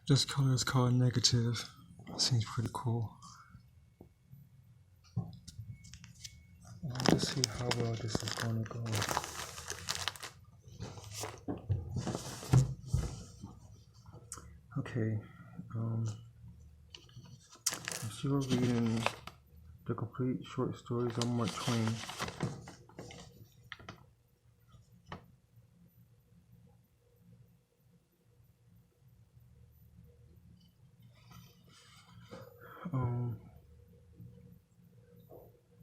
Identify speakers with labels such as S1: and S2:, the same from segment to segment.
S1: This color is called negative. Seems pretty cool. Let's see how well this is going to go. Okay, I'm still reading the complete short stories of Mark Twain.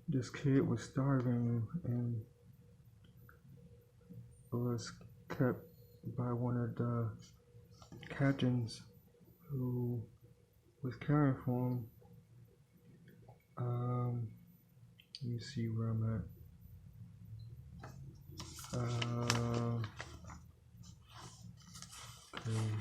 S1: This kid was starving and was kept by one of the captains who was caring for him. Let me see where I'm at. Okay.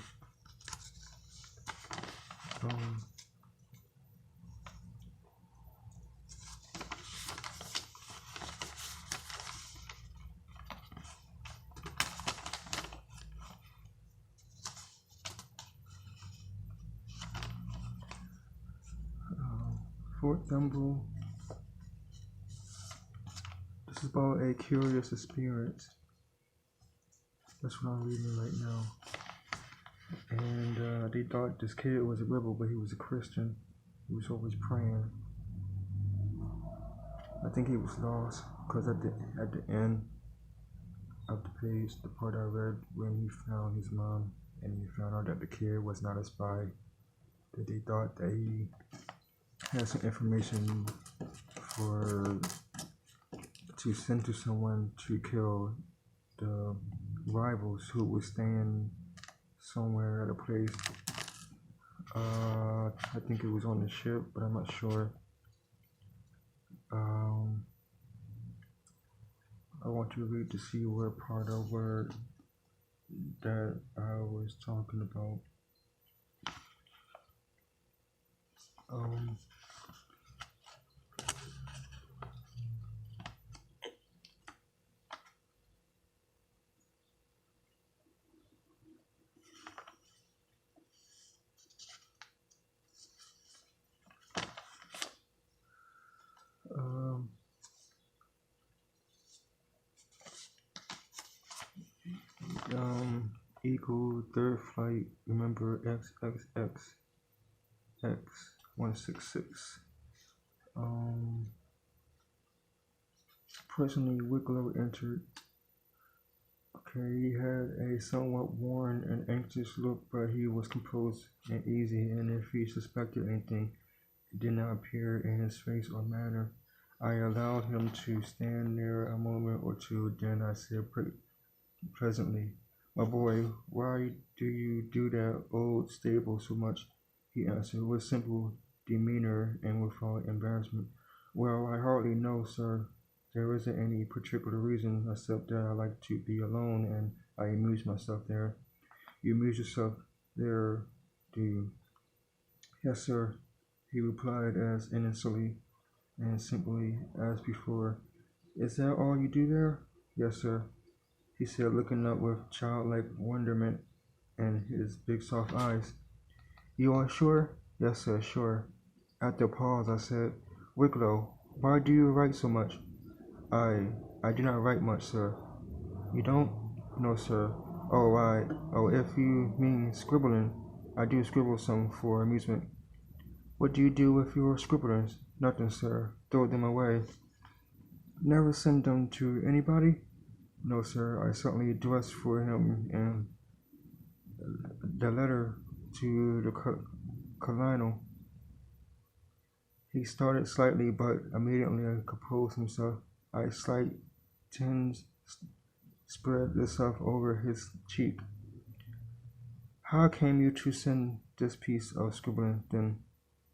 S1: 4th Thimble. This is about a curious experience. That's what I'm reading right now. And they thought this kid was a rebel, but he was a Christian. He was always praying. I think he was lost because at the end of the page, the part I read when he found his mom and he found out that the kid was not a spy, that they thought that he had some information to send to someone to kill the rivals who was staying somewhere at a place. I think it was on the ship, but I'm not sure. I want to read to see what part of word that I was talking about. Eagle, third flight, remember X166. Presently, Wicklow entered. Okay, he had a somewhat worn and anxious look, but he was composed and easy, and if he suspected anything, it did not appear in his face or manner. I allowed him to stand there a moment or two, then I said pleasantly, "My boy, why do you do that old stable so much?" He answered with simple demeanor and without embarrassment. "Well, I hardly know, sir. There isn't any particular reason except that I like to be alone and I amuse myself there." "You amuse yourself there, do you?" "Yes, sir," he replied as innocently and simply as before. "Is that all you do there?" "Yes, sir," he said, looking up with childlike wonderment in his big soft eyes. "You are sure?" "Yes, sir, sure." After a pause, I said, "Wicklow, why do you write so much?" I do not write much, sir." "You don't?" "No, sir." Oh, if you mean scribbling, I do scribble some for amusement." "What do you do with your scribblings?" "Nothing, sir. Throw them away." "Never send them to anybody?" "No, sir. I certainly addressed for him in the letter to the colonel." He started slightly, but immediately composed himself. A slight tinge spread itself over his cheek. "How came you to send this piece of scribbling, then?"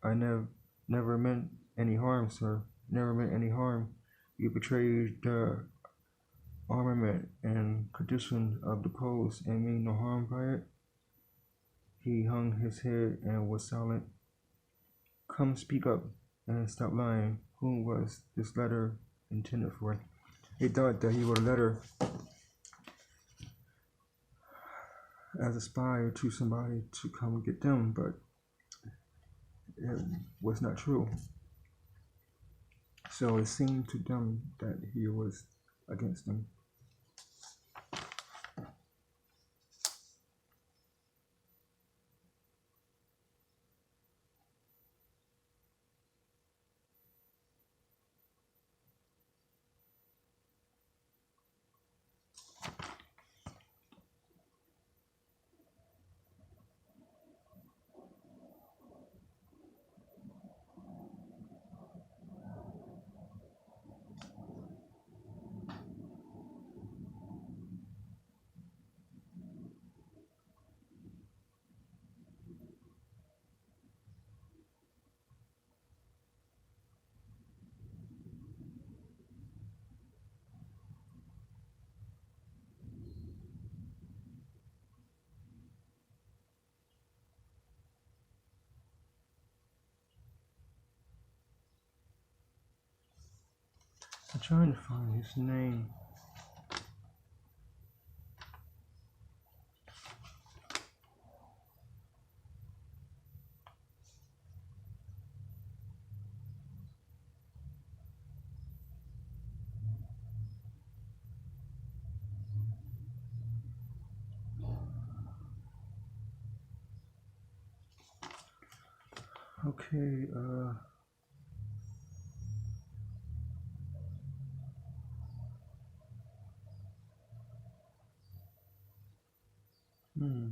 S1: "I never meant any harm, sir. Never meant any harm. You betrayed the armament and condition of the post and mean no harm by it." He hung his head and was silent. "Come, speak up and stop lying. Whom was this letter intended for?" He thought that he wrote a letter as a spy to somebody to come get them, but it was not true. So it seemed to them that he was against them. I'm trying to find his name. Okay, hmm.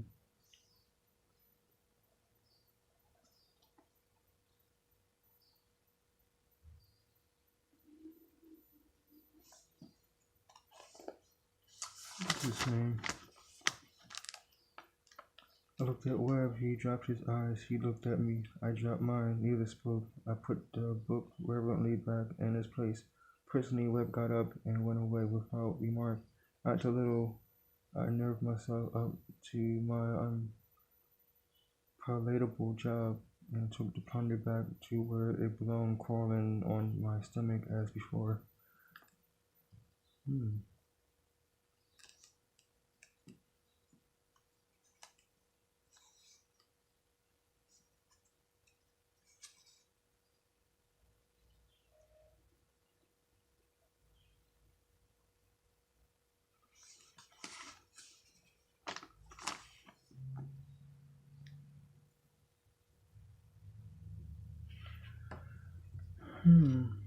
S1: What's his name? I looked at Webb. He dropped his eyes. He looked at me. I dropped mine. Neither spoke. I put the book reverently back in its place. Presently, Webb got up and went away without remark. After a little, I nerved myself up to my unpalatable job and took the plunder back to where it belonged, crawling on my stomach as before. Hmm. Hmm.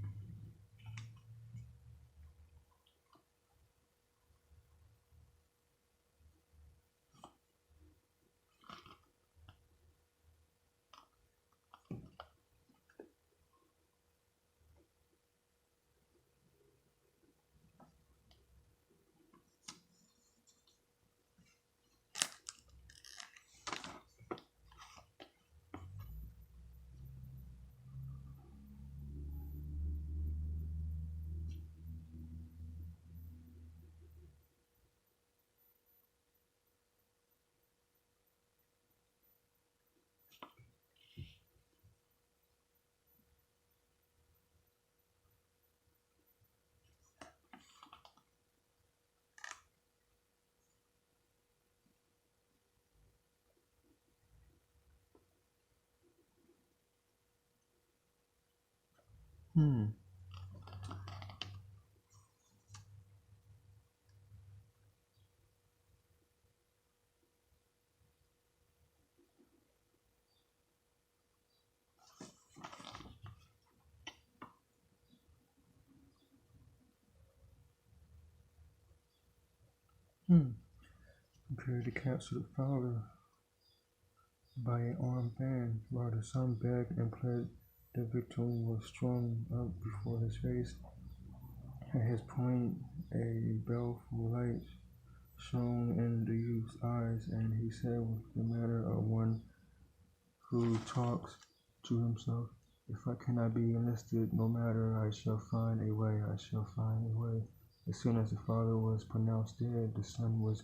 S1: Hmm. Hmm. Compared to captured father by an armed band, while the son begged and pled the victim was strung up before his face. At his point, a baleful light shone in the youth's eyes, and he said with the manner of one who talks to himself, "If I cannot be enlisted, no matter, I shall find a way, I shall find a way." As soon as the father was pronounced dead, the son was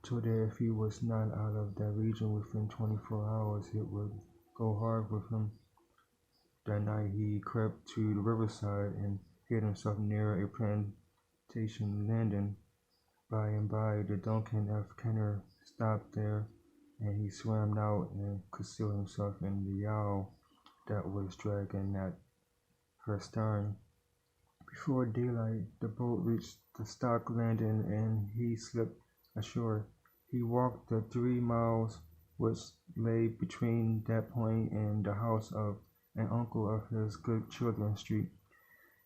S1: told that if he was not out of that region within 24 hours, it would go hard with him. That night he crept to the riverside and hid himself near a plantation landing. By and by, the Duncan F. Kenner stopped there. and he swam out and concealed himself in the yawl that was dragging at her stern. Before daylight, the boat reached the stock landing and he slipped ashore. He walked the 3 miles which lay between that point and the house of an uncle of his good Children Street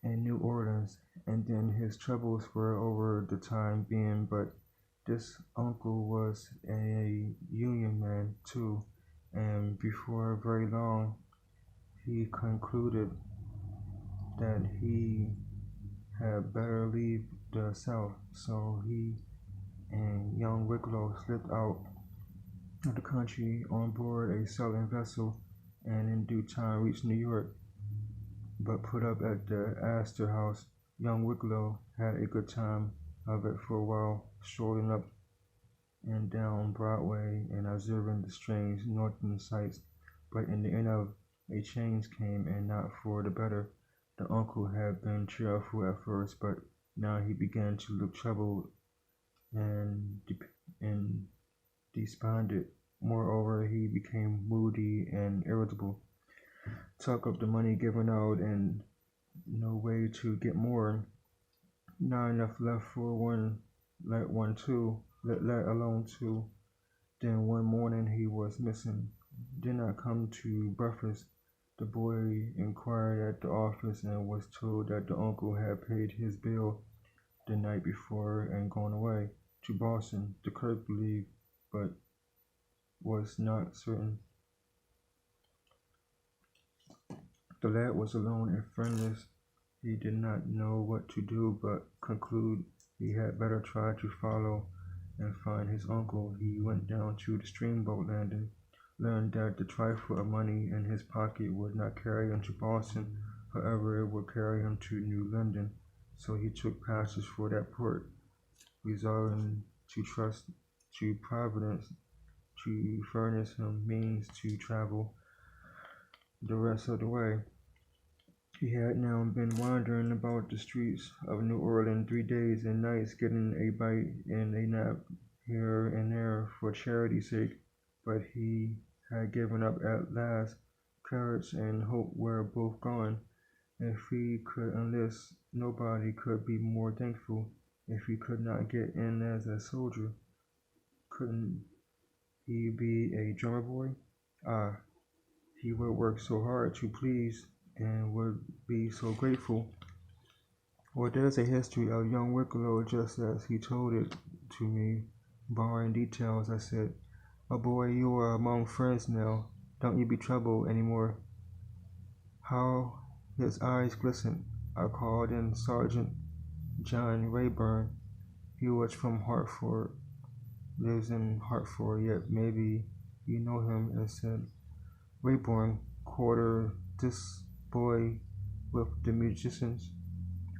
S1: in New Orleans, and then his troubles were over the time being. But this uncle was a Union man too, and before very long he concluded that he had better leave the South. So he and young Wicklow slipped out of the country on board a sailing vessel, and in due time reached New York, but put up at the Astor House. Young Wicklow had a good time of it for a while, strolling up and down Broadway and observing the strange northern sights. But in the end of a change came, and not for the better. The uncle had been cheerful at first, but now he began to look troubled and and despondent. Moreover, he became moody and irritable. Talk of the money given out and no way to get more. Not enough left for one, let alone two. Then one morning he was missing, did not come to breakfast. The boy inquired at the office and was told that the uncle had paid his bill the night before and gone away to Boston. The clerk believed, but was not certain. The lad was alone and friendless. He did not know what to do, but concluded he had better try to follow and find his uncle. He went down to the steamboat landing, learned that the trifle of money in his pocket would not carry him to Boston, however it would carry him to New London, so he took passage for that port, resolving to trust to Providence to furnish him means to travel the rest of the way. He had now been wandering about the streets of New Orleans 3 days and nights, getting a bite and a nap here and there for charity's sake, but he had given up at last. Courage and hope were both gone. If he could enlist, nobody could be more thankful. If he could not get in as a soldier, couldn't he be a drummer boy? Ah, he would work so hard to please and would be so grateful. Well, there's a history of young Wicklow just as he told it to me, barring details. I said, "Oh boy, you are among friends now. Don't you be troubled any more." How his eyes glistened. I called in Sergeant John Rayburn. He was from Hartford, lives in Hartford, yet maybe you know him, and said, "Rayburn, quarter this boy with the musicians.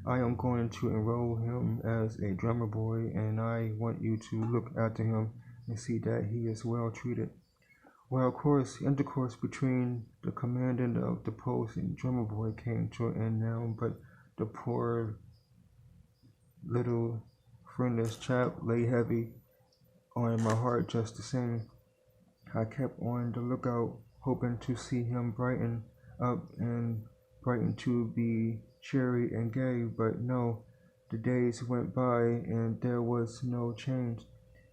S1: I am going to enroll him as a drummer boy, and I want you to look after him and see that he is well treated." Well, of course, intercourse between the commandant of the post and drummer boy came to an end now, but the poor little friendless chap lay heavy on my heart just the same. I kept on the lookout, hoping to see him brighten up and brighten to be cheery and gay, but no, the days went by and there was no change.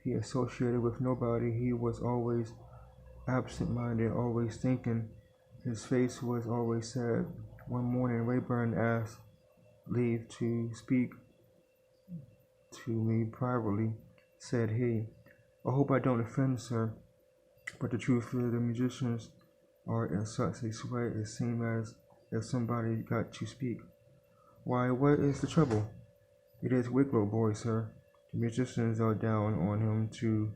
S1: He associated with nobody. He was always absent-minded, always thinking. His face was always sad. One morning Rayburn asked leave to speak to me privately. Said he, "I hope I don't offend, sir, but the truth is the musicians are in such a sweat it seems as if somebody got to speak." "Why, what is the trouble?" "It is Wicklow, boy, sir. The musicians are down on him to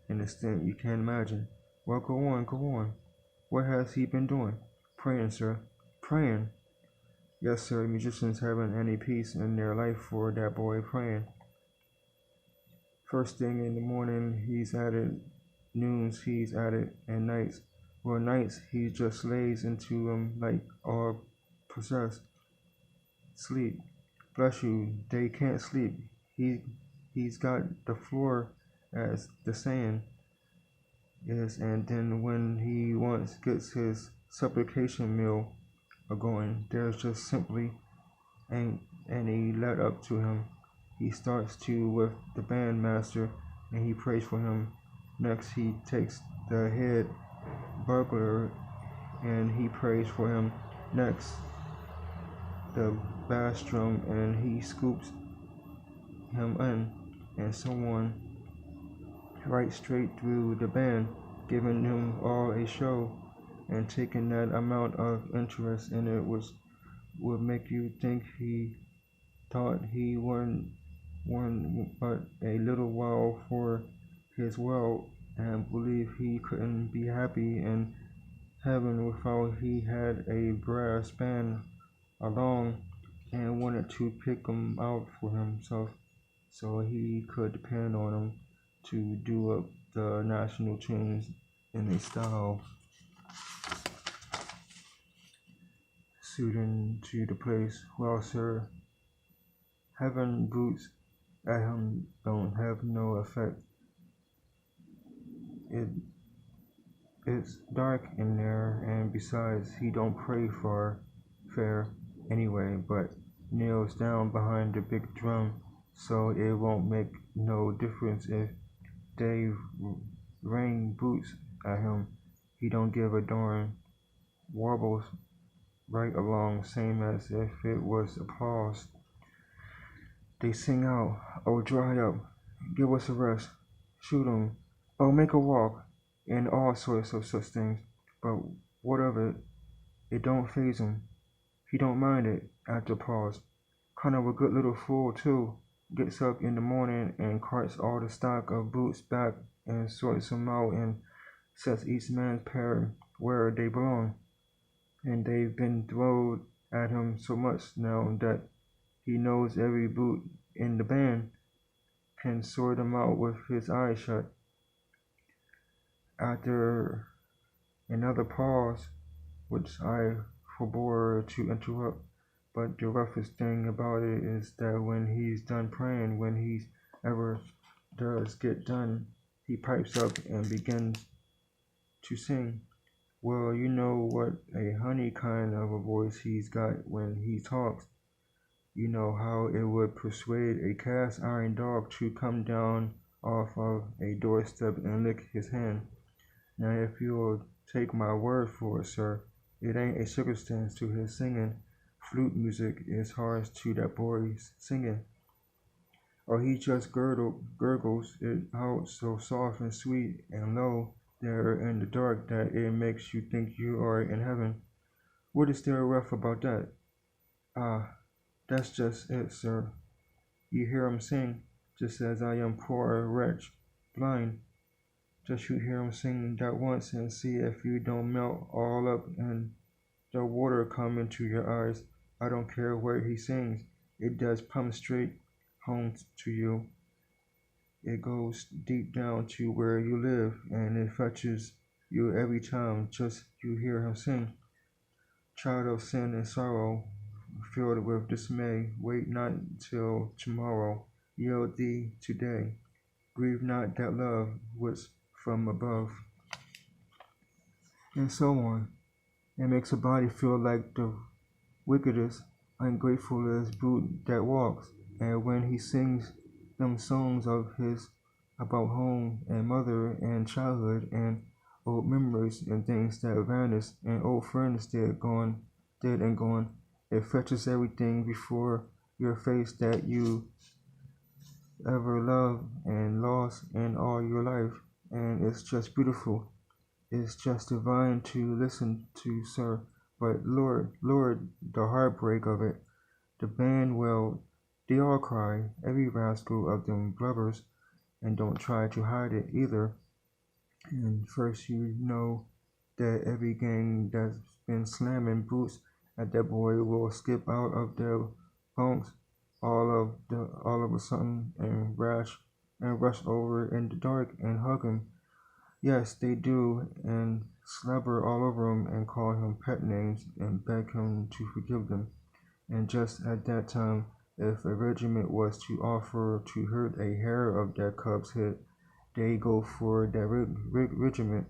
S1: an extent you can't imagine." "Well, go on, go on. What has he been doing?" "Praying, sir." "Praying?" "Yes, sir. The musicians haven't any peace in their life for that boy praying. First thing in the morning he's at it, noons he's at it, and nights. Well, nights he just lays into 'em like all possessed. Sleep. Bless you, they can't sleep. He's got the floor as the saying is, and then when he once gets his supplication meal going, there's just simply ain't any let up to him. He starts to with the bandmaster and he prays for him. Next he takes the head burglar and he prays for him. Next the bass drum and he scoops him in, and someone right straight through the band, giving him all a show and taking that amount of interest in it would make you think he thought he won but a little while for his world and believe he couldn't be happy in heaven without he had a brass band along and wanted to pick him out for himself so he could depend on him to do up the national tunes in a style suiting to the place. Well, sir, heaven boots at him don't have no effect. It it's dark in there, and besides, he don't pray for fair anyway, but kneels down behind the big drum, so it won't make no difference if they rain boots at him. He don't give a darn. Warbles right along, same as if it was applause. They sing out, "Oh, dry up, give us a rest, shoot 'em, oh, make a walk," and all sorts of such things. But what of it? It don't faze him. He don't mind it after a pause. Kind of a good little fool, too. Gets up in the morning and carts all the stock of boots back and sorts 'em out and sets each man's pair where they belong. And they've been throwed at him so much now that he knows every boot in the band, can sort 'em out with his eyes shut. After another pause, which I forbore to interrupt, but the roughest thing about it is that when he's done praying, when he ever does get done, he pipes up and begins to sing. Well, you know what a honey kind of a voice he's got when he talks. You know how it would persuade a cast iron dog to come down off of a doorstep and lick his hand. Now, if you'll take my word for it, sir, it ain't a circumstance to his singing. Flute music is harsh to that boy's singing, or he just gurgles it out so soft and sweet and low there in the dark that it makes you think you are in heaven. What is there rough about that? Ah, that's just it, sir. You hear him sing, just as I am poor wretch, blind. Just you hear him sing that once and see if you don't melt all up and the water come into your eyes. I don't care where he sings, it does pump straight home to you. It goes deep down to where you live and it fetches you every time just you hear him sing. Child of sin and sorrow, filled with dismay, wait not till tomorrow, yield thee today. Grieve not that love which from above. And so on. It makes a body feel like the wickedest, ungratefullest brute that walks. And when he sings them songs of his about home and mother and childhood and old memories and things that vanished and old friends dead and gone, it fetches everything before your face that you ever loved and lost in all your life, and it's just beautiful. It's just divine to listen to, sir. But Lord, Lord, the heartbreak of it. The band, well, they all cry, every rascal of them blubbers, and don't try to hide it either. And first you know that every gang that's been slamming boots at that boy will skip out of their bunks all of a sudden and rush over in the dark and hug him. Yes, they do, and slobber all over him and call him pet names and beg him to forgive them. And just at that time, if a regiment was to offer to hurt a hair of that cub's head, They go for that regiment.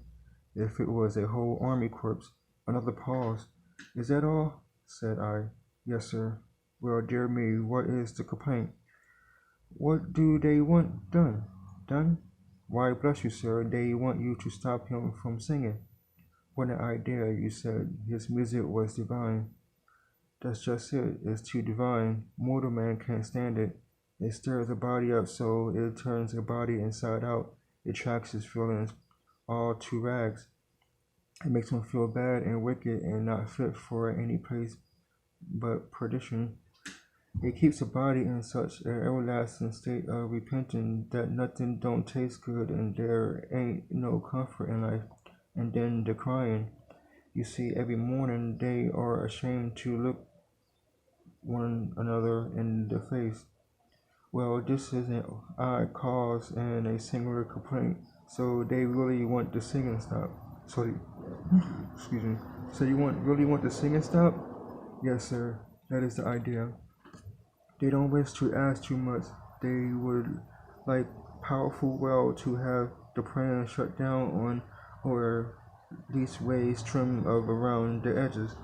S1: If it was a whole army corps. Another pause. Is that all? Said I. Yes, sir. Well, dear me, what is the complaint? What do they want done? Done? Why, bless you, sir, they want you to stop him from singing. What an idea, you said. His music was divine. That's just it. It's too divine. Mortal man can't stand it. It stirs a body up so it turns a body inside out. It tracks his feelings all to rags. It makes him feel bad and wicked and not fit for any place but perdition. It keeps the body in such an everlasting state of repenting that nothing don't taste good and there ain't no comfort in life. And then the crying. You see, every morning they are ashamed to look one another in the face. Well, this is an odd cause and a singular complaint, so they really want the singing stop. Sorry, excuse me. So you really want the singing stop? Yes, sir. That is the idea. They don't wish to ask too much. They would like powerful well to have the plan shut down on or leastways trim of around the edges.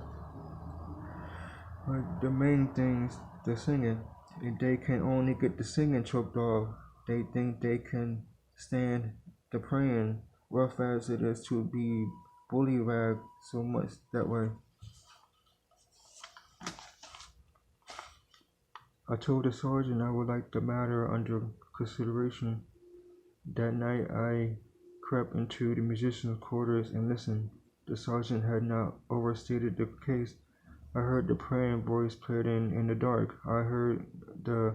S1: But the main thing's the singing. If they can only get the singing choked off, they think they can stand the praying, rough as it is to be bullyragged so much that way. I told the sergeant I would like the matter under consideration. That night I crept into the musicians' quarters and listened. The sergeant had not overstated the case. I heard the praying voice played in the dark. I heard the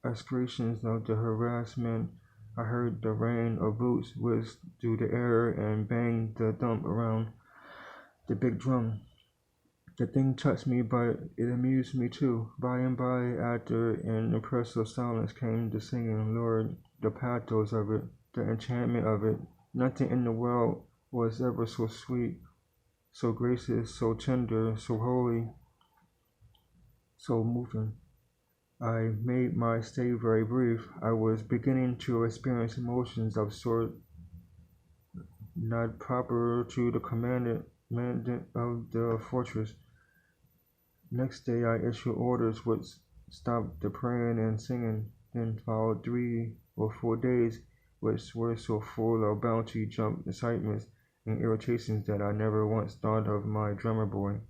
S1: excretions of the harassment. I heard the rain of boots whiz through the air and bang the thump around the big drum. The thing touched me, but it amused me too. By and by, after an impressive silence, came the singing. Lord, the pathos of it, the enchantment of it. Nothing in the world was ever so sweet, so gracious, so tender, so holy, so moving. I made my stay very brief. I was beginning to experience emotions of sort not proper to the commandant of the fortress. Next day I issued orders which stopped the praying and singing. Then followed 3 or 4 days which were so full of bounty jump excitements and irritations that I never once thought of my drummer boy.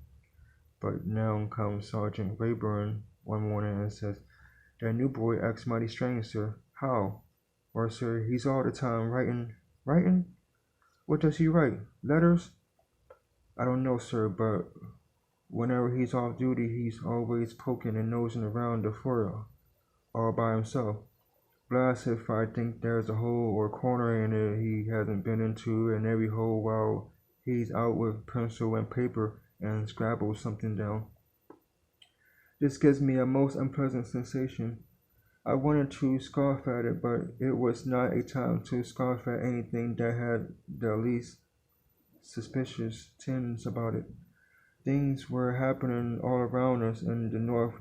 S1: But now comes Sergeant Rayburn one morning and says, "That new boy acts mighty strange, sir." "How?" "Why, sir, he's all the time writing." "Writing? What does he write? Letters?" "I don't know, sir, but whenever he's off duty, he's always poking and nosing around the fort all by himself. Blast if I think there's a hole or corner in it he hasn't been into, and every hole while he's out with pencil and paper and scribbles something down. This gives me a most unpleasant sensation. I wanted to scoff at it, but it was not a time to scoff at anything that had the least suspicious tinge about it. Things were happening all around us in the north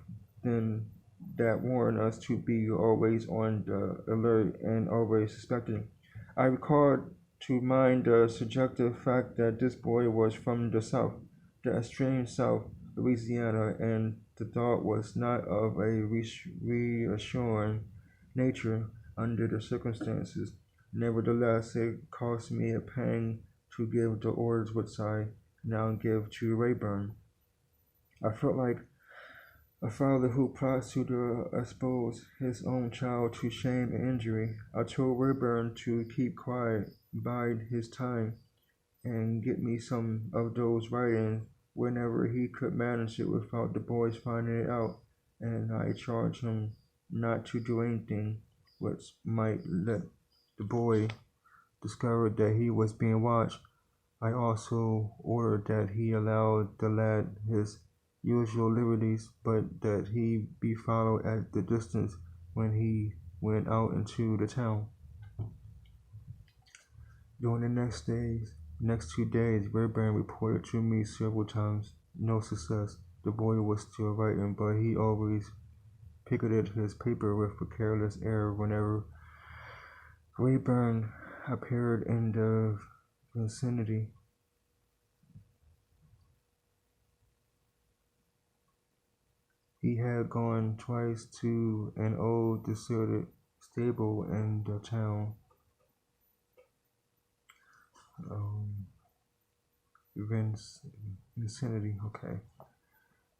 S1: then that warned us to be always on the alert and always suspecting. I recalled to mind the subjective fact that this boy was from the South, the extreme South, Louisiana, and the thought was not of a reassuring nature under the circumstances. Nevertheless, it cost me a pang to give the orders which I now give to Rayburn. I felt like a father who plots to expose his own child to shame and injury. I told Rayburn to keep quiet, bide his time, and get me some of those writings whenever he could manage it without the boys finding it out, and I charged him not to do anything which might let the boy discover that he was being watched. I also ordered that he allow the lad his usual liberties, but that he be followed at the distance when he went out into the town. During the next 2 days, Rayburn reported to me several times. No success. The boy was still writing, but he always picketed his paper with a careless air whenever Rayburn appeared in the vicinity. He had gone twice to an old deserted stable in the town. Um, vicinity. Okay.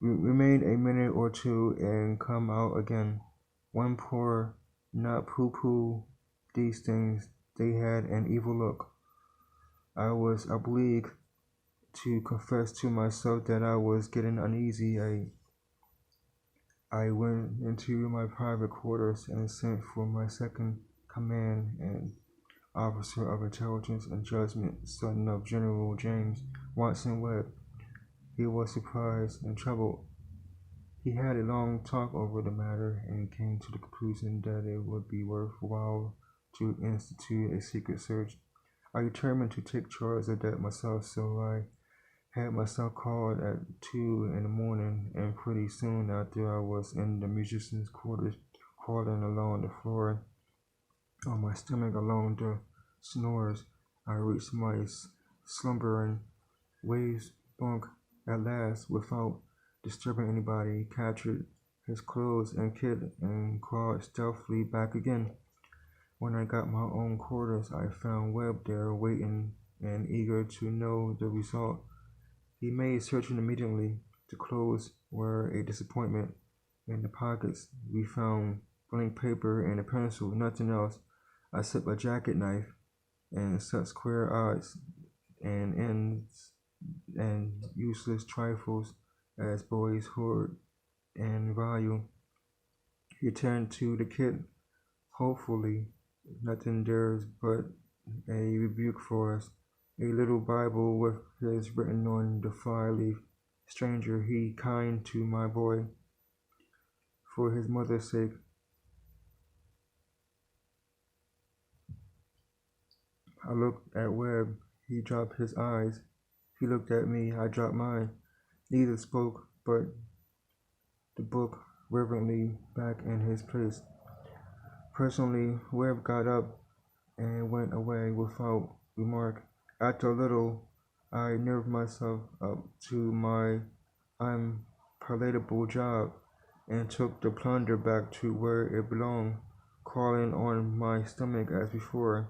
S1: We remained a minute or two and come out again. One poor, not poo-poo these things. They had an evil look. I was obliged to confess to myself that I was getting uneasy. I went into my private quarters and sent for my second command and officer of intelligence and judgment, son of General James Watson Webb. He was surprised and troubled. He had a long talk over the matter and came to the conclusion that it would be worthwhile to institute a secret search. I determined to take charge of that myself, so I had myself called at 2 in the morning, and pretty soon after I was in the musician's quarters, crawling along the floor on my stomach along the snores. I reached my slumbering waist bunk at last without disturbing anybody, captured his clothes and kit, and crawled stealthily back again. When I got my own quarters, I found Webb there waiting and eager to know the result. He made searching immediately. The clothes were a disappointment. In the pockets, we found blank paper and a pencil, nothing else except a jacket knife and such queer odds and ends and useless trifles as boys hoard and value. He turned to the kid hopefully. Nothing dares but a rebuke for us. A little Bible with his written on the fly-leaf. Stranger, he kind to my boy. For his mother's sake. I looked at Webb. He dropped his eyes. He looked at me. I dropped mine. Neither spoke, but the book reverently back in his place. Presently, Webb got up and went away without remark. After a little, I nerved myself up to my unpalatable job and took the plunder back to where it belonged, crawling on my stomach as before.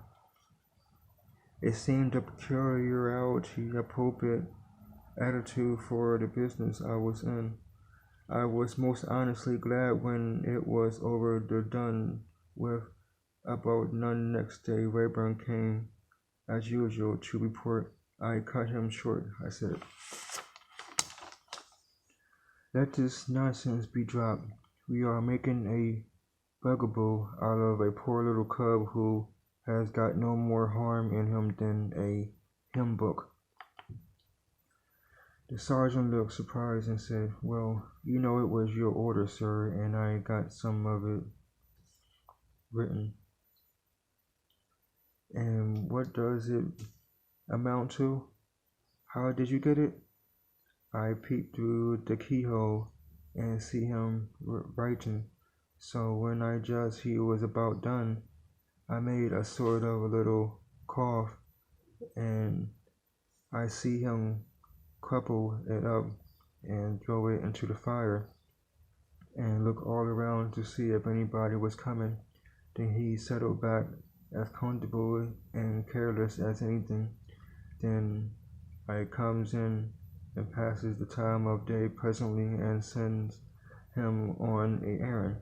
S1: It seemed a peculiarly appropriate attitude for the business I was in. I was most honestly glad when it was over and done with. About none next day, Rayburn came, as usual, to report. I cut him short. I said, "Let this nonsense be dropped. We are making a bugaboo out of a poor little cub who has got no more harm in him than a hymn book." The sergeant looked surprised and said, "Well, you know it was your order, sir, and I got some of it written." "And what does it amount to? How did you get it?" I peeped through the keyhole and see him writing. So when I judged he was about done, I made a sort of a little cough, and I see him couple it up and throw it into the fire and look all around to see if anybody was coming. Then he settled back as comfortable and careless as anything. Then I comes in and passes the time of day presently and sends him on a errand.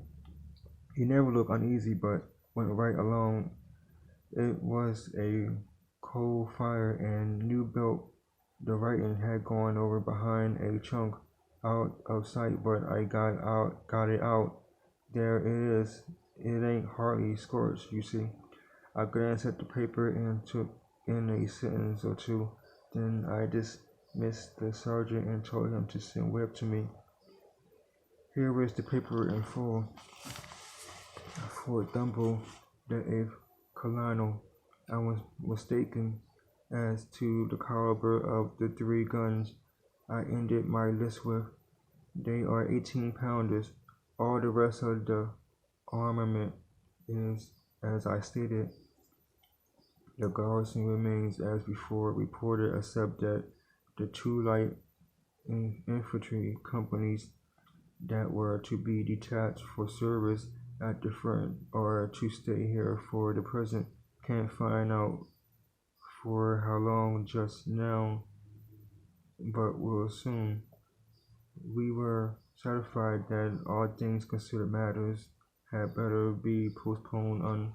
S1: He never looked uneasy, but went right along. It was a coal fire and new built. The writing had gone over behind a chunk out of sight, but I got it out. There it is. It ain't hardly scorched, you see. I glanced at the paper and took in a sentence or two. Then I dismissed the sergeant and told him to send Webb to me. Here is the paper in full. Fort Dumble, the 8th Colonel. I was mistaken as to the caliber of the 3 guns I ended my list with. They are 18-pounders. All the rest of the armament is, as I stated. The garrison remains as before reported, except that the two light infantry companies that were to be detached for service at the front are to stay here for the present. Can't find out for how long just now, but will soon. We were satisfied that all things considered matters had better be postponed on.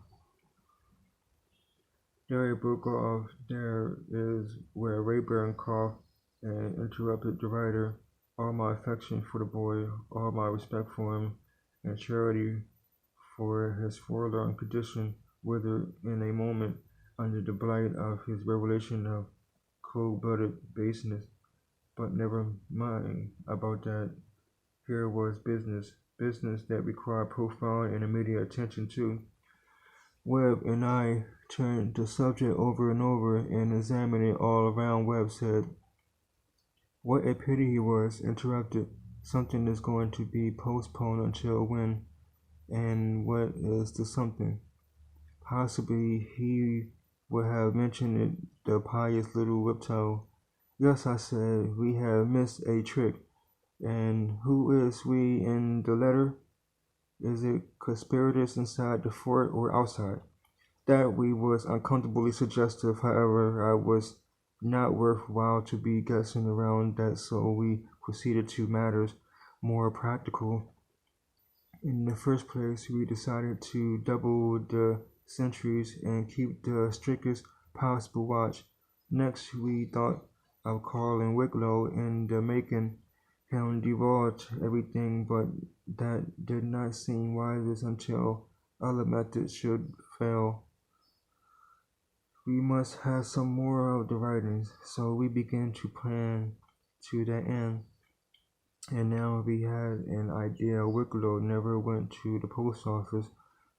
S1: There broke off. There is where Rayburn coughed and interrupted the writer. All my affection for the boy, all my respect for him, and charity for his forlorn condition withered in a moment under the blight of his revelation of cold-blooded baseness. But never mind about that. Here was business that required profound and immediate attention too. Webb and I turned the subject over and over and examined it all around. Webb said, "What a pity he was," interrupted. "Something is going to be postponed until when? And what is the something?" Possibly he would have mentioned it, the pious little reptile. "Yes," I said, "we have missed a trick. And who is we in the letter? Is it conspirators inside the fort or outside?" That we was uncomfortably suggestive. However, it was not worth while to be guessing around that, so we proceeded to matters more practical. In the first place, we decided to double the sentries and keep the strictest possible watch. Next, we thought of calling Wicklow in the making. Him divulge everything, but that did not seem wisest until other methods should fail. We must have some more of the writings, so we began to plan to that end. And now we had an idea. Wicklow never went to the post office.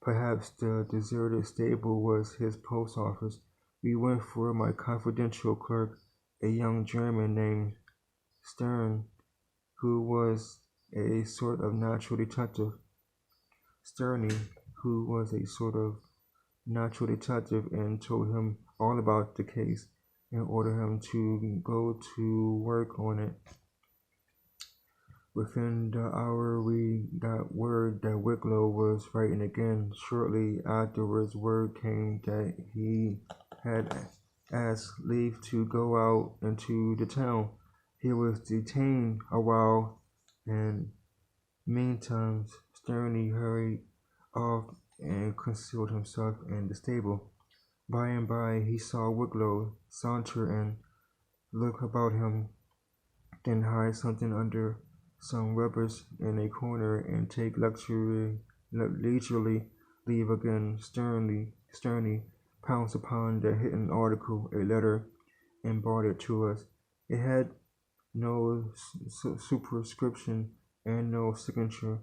S1: Perhaps the deserted stable was his post office. We went for my confidential clerk, a young German named Stern, who was a sort of natural detective. Sterney, who was a sort of natural detective, and told him all about the case and ordered him to go to work on it. Within the hour we got word that Wicklow was writing again. Shortly afterwards word came that he had asked leave to go out into the town. He was detained a while, and meantime Sterney hurried off and concealed himself in the stable. By and by he saw Wicklow saunter in, look about him, then hide something under some rubbers in a corner and take leisurely leave again. Sternly pounced upon the hidden article, a letter, and brought it to us. It had no superscription and no signature.